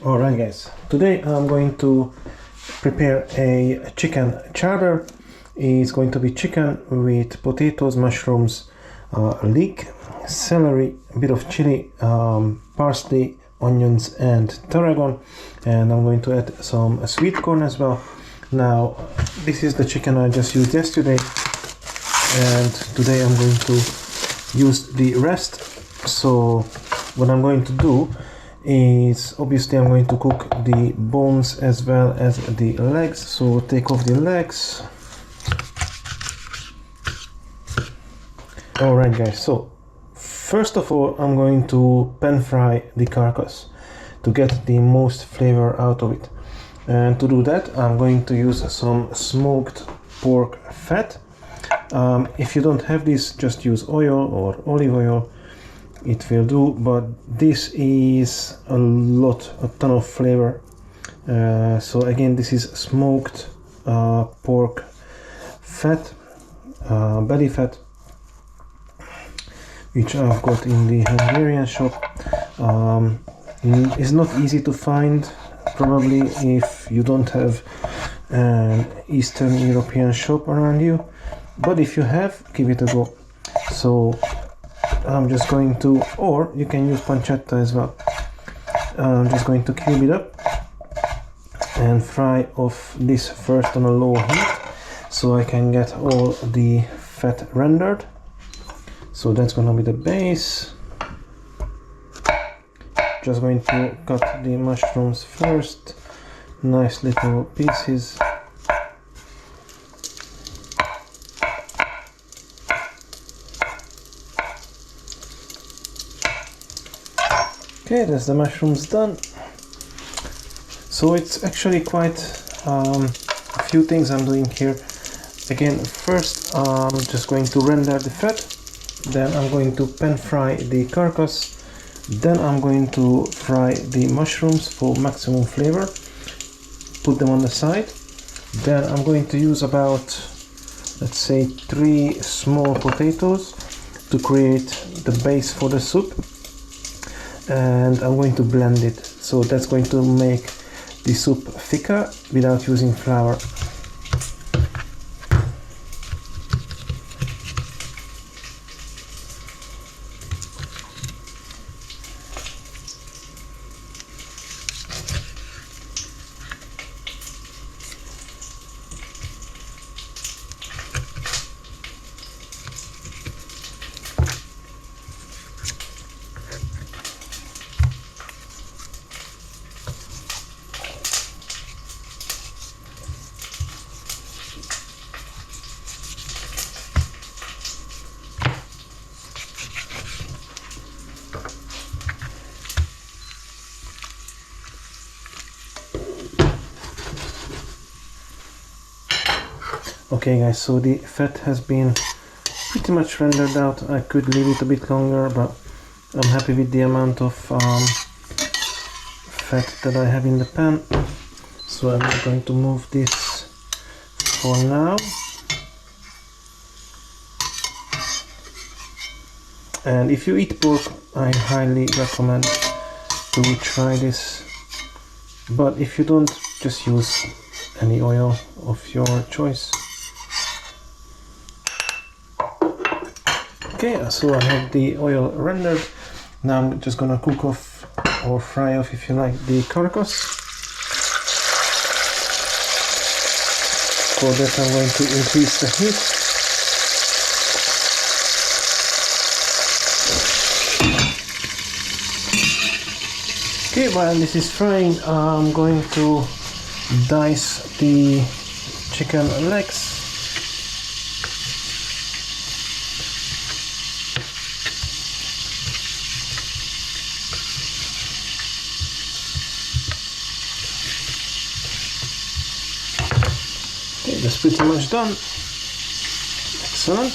Alright guys, today I'm going to prepare a chicken chowder. It's going to be chicken with potatoes, mushrooms, leek, celery, a bit of chili, parsley, onions and tarragon, and I'm going to add some sweet corn as well. Now this is the chicken I just used yesterday, and today I'm going to use the rest. So what I'm going to do is, obviously I'm going to cook the bones as well as the legs. So take off the legs. Alright guys, so first of all I'm going to pan fry the carcass to get the most flavor out of it, and to do that I'm going to use some smoked pork fat. If you don't have this, just use oil or olive oil, it will do, but this is a ton of flavor. So again, this is smoked pork fat, belly fat, which I've got in the Hungarian shop. It's not easy to find, probably, if you don't have an Eastern European shop around you, but if you have, give it a go. So I'm just going to, or you can use pancetta as well. I'm just going to cube it up and fry off this first on a low heat so I can get all the fat rendered. So that's gonna be the base. Just going to cut the mushrooms first, nice little pieces. Okay, that's the mushrooms done. So it's actually quite a few things I'm doing here. Again, first I'm just going to render the fat, then I'm going to pan fry the carcass, then I'm going to fry the mushrooms for maximum flavor, put them on the side. Then I'm going to use about, let's say, 3 small potatoes to create the base for the soup, and I'm going to blend it. So that's going to make the soup thicker without using flour. Okay guys, so the fat has been pretty much rendered out. I could leave it a bit longer, but I'm happy with the amount of fat that I have in the pan. So I'm going to move this for now. And if you eat pork, I highly recommend to try this. But if you don't, just use any oil of your choice. Okay, so I have the oil rendered. Now I'm just gonna cook off, or fry off if you like, the carcass. For that I'm going to increase the heat. Okay, while this is frying, I'm going to dice the chicken legs. Okay, that's pretty much done. Excellent.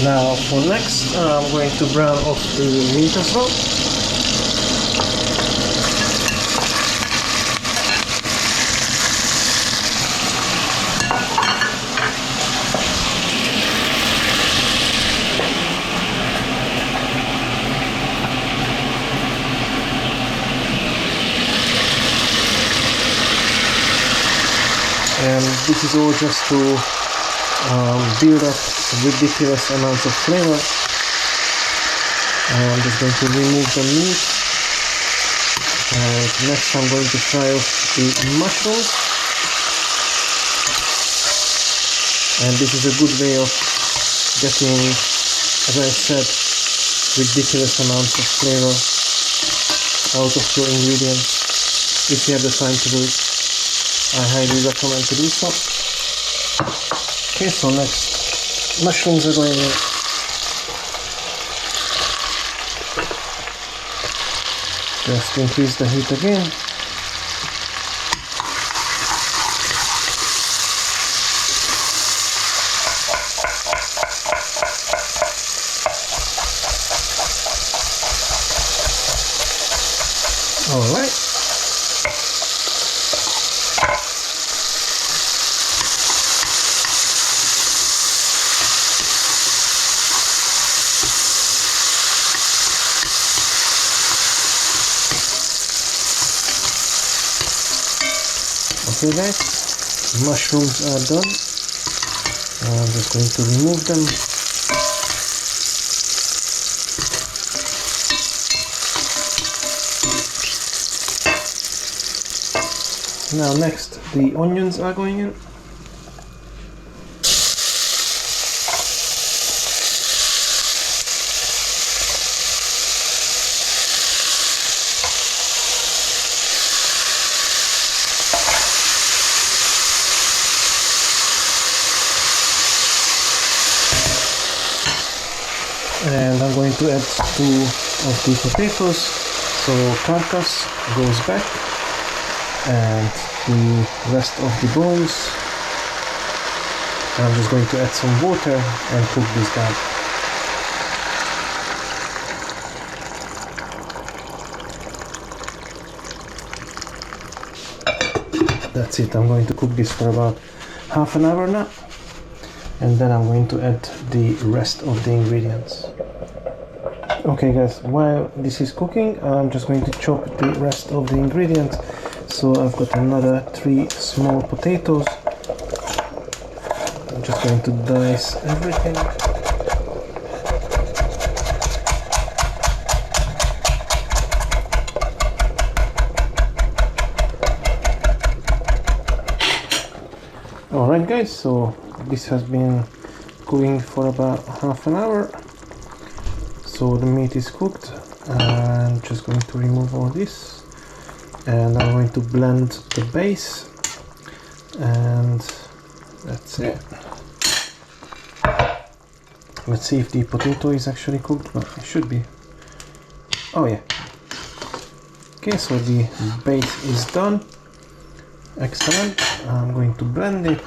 Now for next, I'm going to brown off the meat as well. And this is all just to build up ridiculous amounts of flavor. I'm just going to remove the meat. And next I'm going to fry off the mushrooms. And this is a good way of getting, as I said, ridiculous amounts of flavor out of your ingredients if you have the time to do it. I highly recommend to do so. Okay, so next mushrooms are going in. Just increase the heat again. All right. Okay guys, mushrooms are done. I'm just going to remove them. Now next, the onions are going in. And I'm going to add 2 of the potatoes, so carcass goes back and the rest of the bones. I'm just going to add some water and cook this down. That's it. I'm going to cook this for about half an hour now. And then I'm going to add the rest of the ingredients. Okay guys, while this is cooking, I'm just going to chop the rest of the ingredients. So I've got another 3 small potatoes. I'm just going to dice everything. Alright guys, so this has been cooking for about half an hour. So the meat is cooked. I'm just going to remove all this. And I'm going to blend the base. And that's it. Let's see if the potato is actually cooked, but it should be. Oh yeah. Okay, so the base is done. Excellent. I'm going to blend it.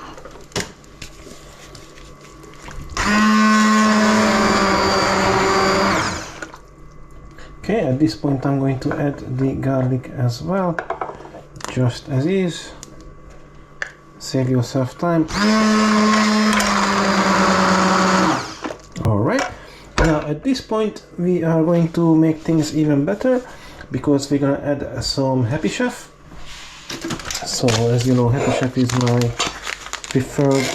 Okay, at this point I'm going to add the garlic as well, just as is. Save yourself time. Alright, now at this point we are going to make things even better because we're gonna add some Happy Chef. So as you know, Happy Chef is my preferred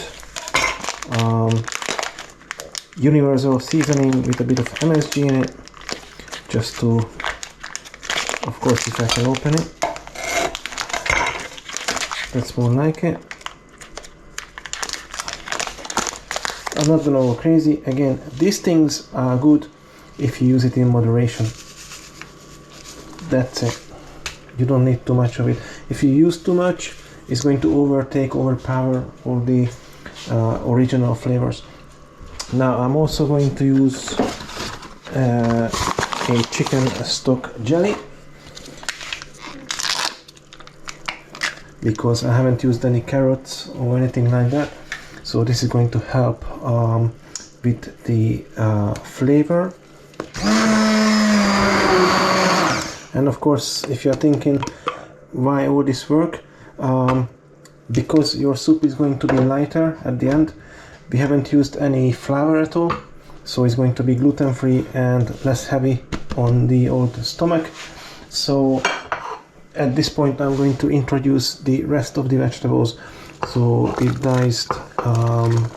universal seasoning with a bit of MSG in it. Just to, of course, if I can open it, that's more like it. I'm not gonna go crazy. Again, these things are good if you use it in moderation. That's it. You don't need too much of it. If you use too much, it's going to overpower all the original flavors. Now I'm also going to use a chicken stock jelly because I haven't used any carrots or anything like that, so this is going to help with the flavor. And of course, if you're thinking why all this work, because your soup is going to be lighter at the end, we haven't used any flour at all, so it's going to be gluten-free and less heavy on the old stomach. So at this point I'm going to introduce the rest of the vegetables. So the diced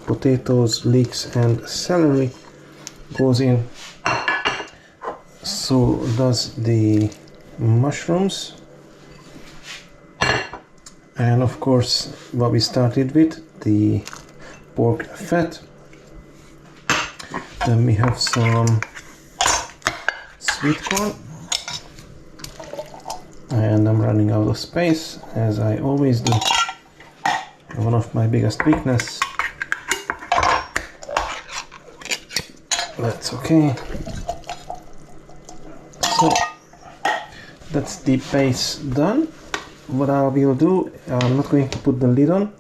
potatoes, leeks and celery goes in. So does the mushrooms. And of course what we started with, the pork fat. Then we have some sweet corn. And I'm running out of space, as I always do. One of my biggest weakness. That's okay. So that's the base done. What I will do, I'm not going to put the lid on.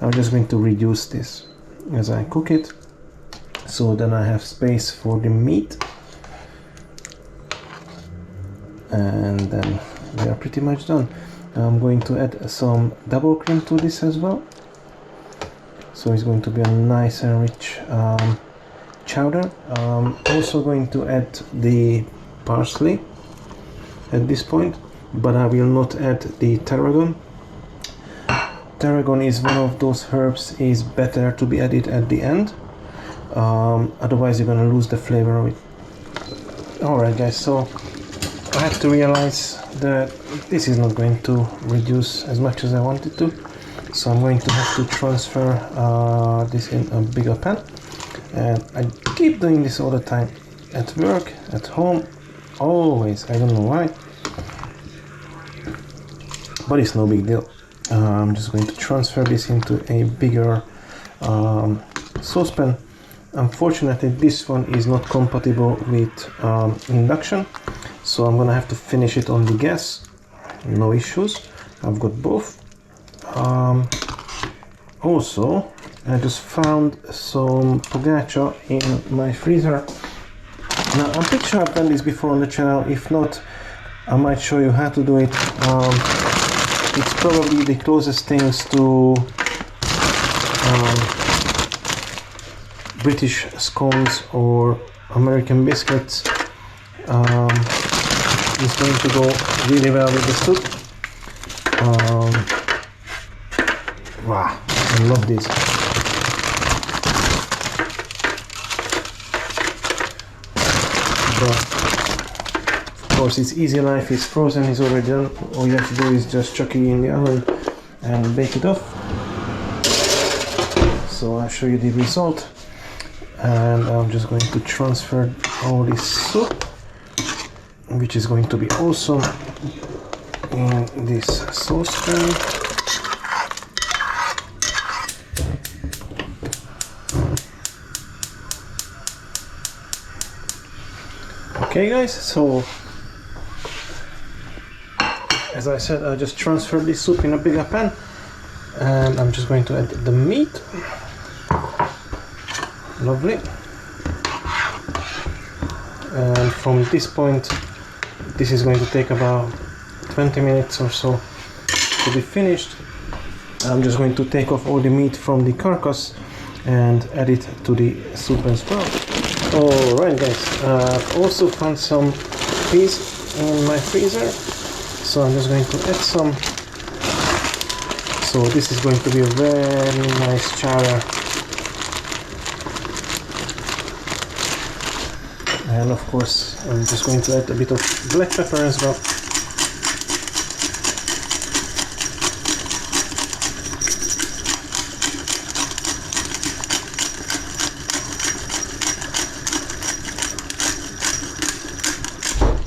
I'm just going to reduce this as I cook it. So then I have space for the meat. And then we are pretty much done. I'm going to add some double cream to this as well. So it's going to be a nice and rich chowder. Also going to add the parsley at this point, but I will not add the tarragon. Tarragon is one of those herbs, is better to be added at the end. Otherwise you're gonna lose the flavor of it. Alright guys, so I had to realize that this is not going to reduce as much as I wanted to. So I'm going to have to transfer this in a bigger pan. And I keep doing this all the time. At work, at home, always. I don't know why. But it's no big deal. I'm just going to transfer this into a bigger saucepan. Unfortunately, this one is not compatible with induction. So I'm gonna have to finish it on the gas. No issues. I've got both. Also, I just found some pogacha in my freezer. Now, I'm pretty sure I've done this before on the channel. If not, I might show you how to do it. It's probably the closest things to British scones or American biscuits. It's going to go really well with the soup. Wow, I love this. But of course it's easy life, it's frozen, it's already done. All you have to do is just chuck it in the oven and bake it off. So I'll show you the result. And I'm just going to transfer all this soup, which is going to be awesome, in this saucepan. Okay guys, so as I said, I just transferred this soup in a bigger pan, and I'm just going to add the meat. Lovely. And from this point, this is going to take about 20 minutes or so to be finished. I'm just going to take off all the meat from the carcass and add it to the soup as well. Alright guys, I've also found some peas in my freezer, so I'm just going to add some. So this is going to be a very nice chowder. And of course, I'm just going to add a bit of black pepper as well.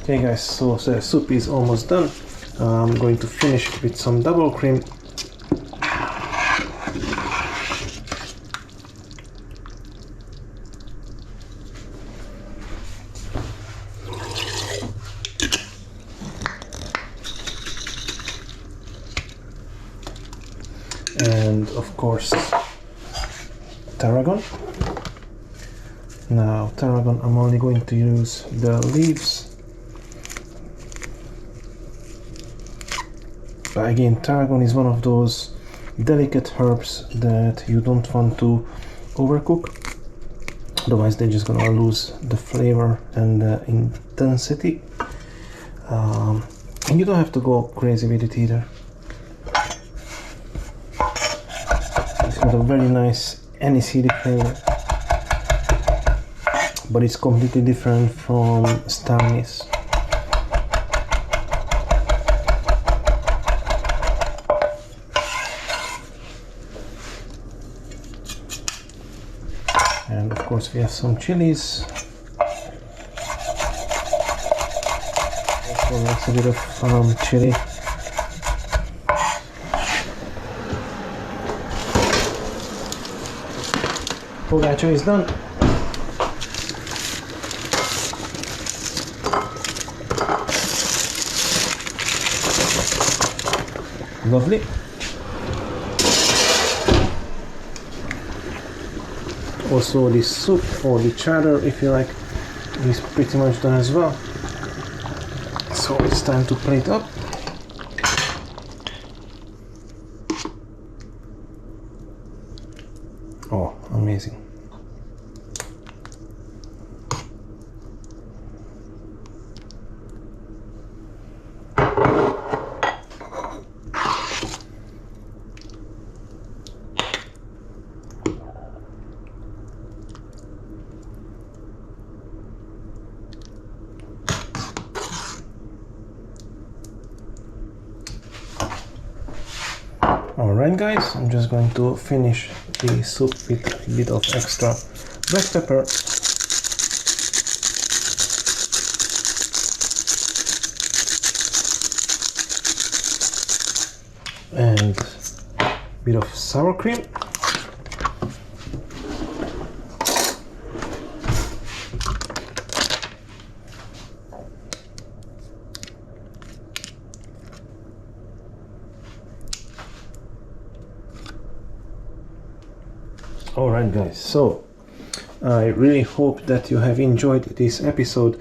Okay guys, so the soup is almost done. I'm going to finish it with some double cream. And of course tarragon. Now tarragon, I'm only going to use the leaves. But again, tarragon is one of those delicate herbs that you don't want to overcook, otherwise they're just gonna lose the flavor and the intensity. And you don't have to go crazy with it either. It's got a very nice aniseedy flavor, but it's completely different from star anise. And of course we have some chilies. Also makes a bit of chili. Pogačo is done. Lovely. Also the soup, or the chowder if you like, is pretty much done as well. So it's time to plate up. Oh, amazing. Alright guys, I'm just going to finish the soup with a bit of extra black pepper. And a bit of sour cream. Alright guys, so I really hope that you have enjoyed this episode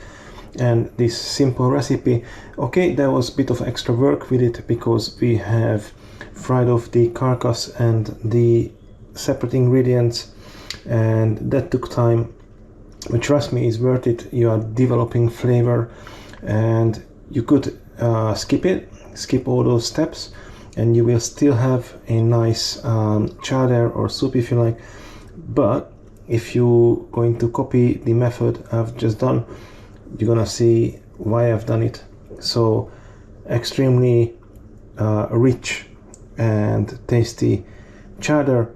and this simple recipe. Okay, there was a bit of extra work with it because we have fried off the carcass and the separate ingredients, and that took time, but trust me, it's worth it. You are developing flavor, and you could skip all those steps, and you will still have a nice chowder or soup if you like. But if you're going to copy the method I've just done, you're gonna see why I've done it. So extremely rich and tasty chowder.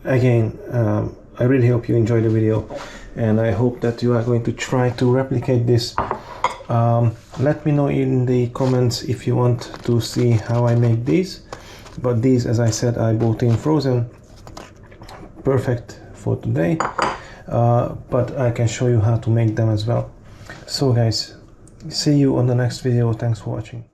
Again, I really hope you enjoyed the video, and I hope that you are going to try to replicate this. Let me know in the comments if you want to see how I make these, but these, as I said, I bought in frozen, perfect for today, but I can show you how to make them as well. So guys, see you on the next video. Thanks for watching.